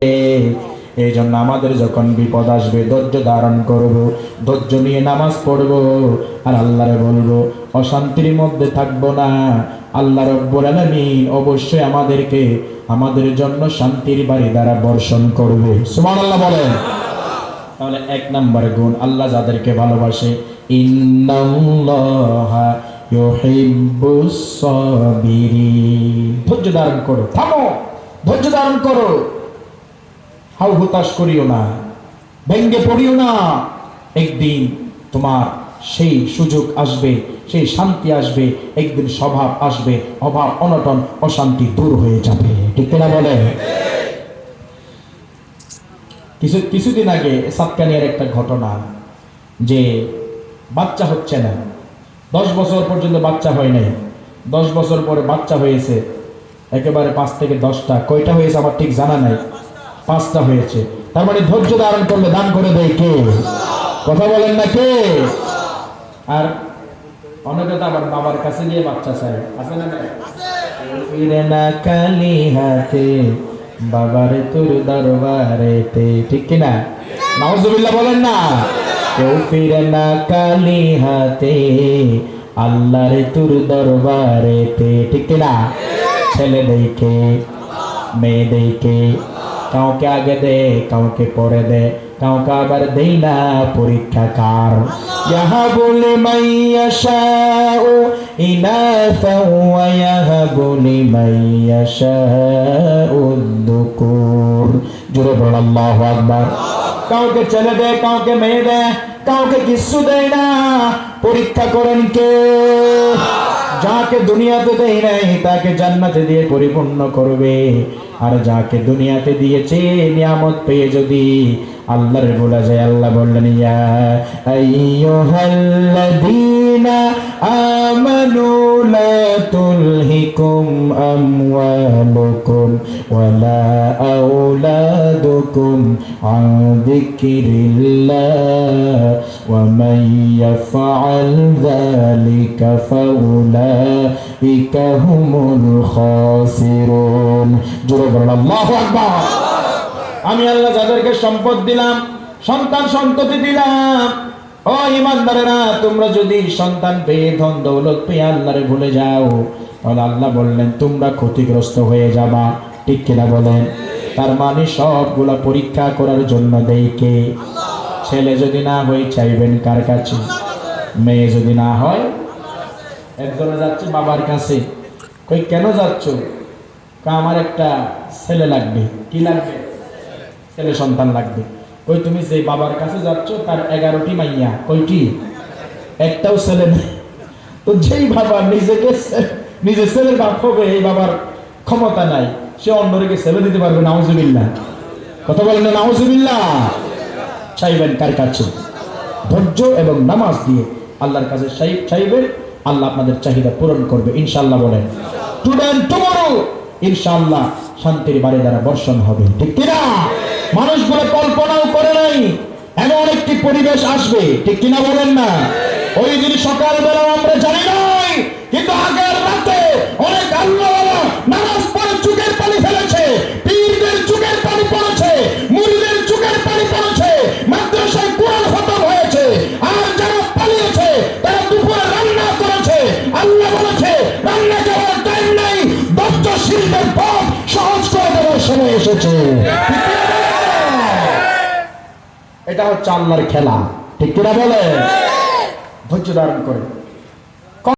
এই জন্য আমাদের যখন বিপদ আসবে ধৈর্য ধারণ করব, ধৈর্য নিয়ে নামাজ পড়ব, আর আল্লাহরে বলবো অশান্তির মধ্যে থাকবো না। আল্লাহ রাব্বুল আলামিন অবশ্যই আমাদেরকে আমাদের জন্য শান্তির বাড়ি দ্বারা বর্ষণ করবে। সুবহানাল্লাহ বলেন। তাহলে এক নাম্বার গুণ, আল্লাহ যাদেরকে ভালোবাসে, ইন্নাল্লাহা ইউহিব্বুস সাবিরিন। ধৈর্য ধারণ করো, থামো, ধৈর্য ধারণ করো, হাউ হতাশ করিও না, ভেঙ্গে পড়িও না। একদিন তোমার সেই সুযোগ আসবে, সেই শান্তি আসবে, একদিন স্বভাব আসবে, অভাব অনটন অশান্তি দূর হয়ে যাবে। ঠিক না বলে? কিছুদিন আগে সাতকানিয়ার একটা ঘটনা, যে বাচ্চা হচ্ছে না, 10 বছর পর্যন্ত বাচ্চা হয় নাই, 10 বছর পরে বাচ্চা হয়েছে একেবারে 5 থেকে 10টা। কয়টা হয়েছে আমার ঠিক জানা নাই, 5টা হয়েছে। তার মানে ধৈর্য ধারণ করলে দান করে দেয় কে? কথা বলেন না কে? আর অনেকে তো আবার বাবার কাছে গিয়ে বাচ্চা চায়, আছে না? ফিরে না কালি হাতে বাবারে তোর দরবারেতে, ঠিক কিনা? নাউজুবিল্লাহ বলেন না। কেউ ফিরে না কালি হাতে আল্লাহরে তোর দরবারেতে, ঠিক কিনা? ছেলে দেখে মেয়ে দেখে কাউকে আগে দে, কাউকে পরে দে, কাউকে আবার দেই না পরীক্ষা কার। ইয়াহাবু লিমান ইয়াশাউ ইনাসা ওয়া ইয়াহাবু লিমান ইয়াশাউ যুকুর। জোরে বল আল্লাহু আকবার। কাউকে ছেলে দে, কাউকে মেয়ে দে, কাউকে কিছু দেয় না। পরীক্ষা করেন কে? যাকে দুনিয়াতে দেয় নাই তাকে জান্নাতে দিয়ে পরিপূর্ণ করবে, আর যাকে দুনিয়াতে দিয়েছে নিয়ামত পেয়ে যদি আল্লাহর বলা যায়, আল্লাহ বললেন ইয়া আইয়ুহাল্লাযীনা আমানু লা তুলহিকুম আমওয়ালুকুম ওয়ালা আওলাদুকুম আন যিকরিল্লাহ ওয়া মান ইয়াফআল যালিকা ফাউলাইকা হুমুল খাসিরুন। জোরে বলুন আল্লাহু আকবার। আমি আল্লাহ যাদেরকে সম্পদ দিলাম, সন্তান সন্ততি দিলাম, ও ঈমানদারেরা, তোমরা যদি সন্তান পেয়ে ধন দৌলত পেয়ে আল্লাহরে ভুলে যাও, তাহলে আল্লাহ বললেন তোমরা ক্ষতিগ্রস্ত হয়ে যাবা। ঠিক কিনা বলেন? তার মানে সবগুলা পরীক্ষা করার জন্য দেয় কে? ছেলে যদি না হয় চাইবেন কার কাছে? মেয়ে যদি না হয়, একজনে যাচ্ছে বাবার কাছে, কই কেন যাচ্ছ? আমার একটা ছেলে লাগবে। কি লাগবে? ছেলে সন্তান লাগবে। কই তুমি যে বাবার কাছে যাচ্ছ তার 11টি মাইয়া, কয়টি? একটাও ছেলে নেই। তো যেই বাবা নিজে ছেলের বাপ হবে, এই বাবার ক্ষমতা নাই, সে অন্যকে ছেলে দিতে পারবে। নাউজুবিল্লাহ। কথা বলেন না নাউজুবিল্লাহ। চাইবেন কার কাছে? ধৈর্য এবং নামাজ দিয়ে আল্লাহর কাছে চাইবেন, আল্লাহ আপনাদের চাহিদা পূরণ করবে ইনশাআল্লাহ। বলেন টুডে টুমরো ইনশাআল্লাহ শান্তির বাড়ি দ্বারা বর্ষণ হবে। ঠিক কিনা? মানুষগুলো কল্পনাও করে নাই এমন একটি পরিবেশ আসবে। ঠিক কিনা বলেন না? ওই দিন সকালবেলা আমরা জানি নাই, কিন্তু আগের রাতে অনেক আল্লাহওয়ালা নামাজ পড়ে চোখের পানি ফেলেছে, পীরদের চোখের পানি পড়েছে, মুরিদের চোখের পানি পড়েছে, মাদ্রাসায় কোরআন খতম হয়েছে, আর যারা পালিয়েছে তারা দুপুরে রান্না করেছে। আল্লাহ বলেছে রান্না করার টাইম নাই, ধৈর্যশীলদের পথ সহজ করে দেওয়ার সময় এসেছে। এটা হচ্ছে আল্লাহর খেলা। ঠিক কিনা বলে? ধৈর্য ধারণ করে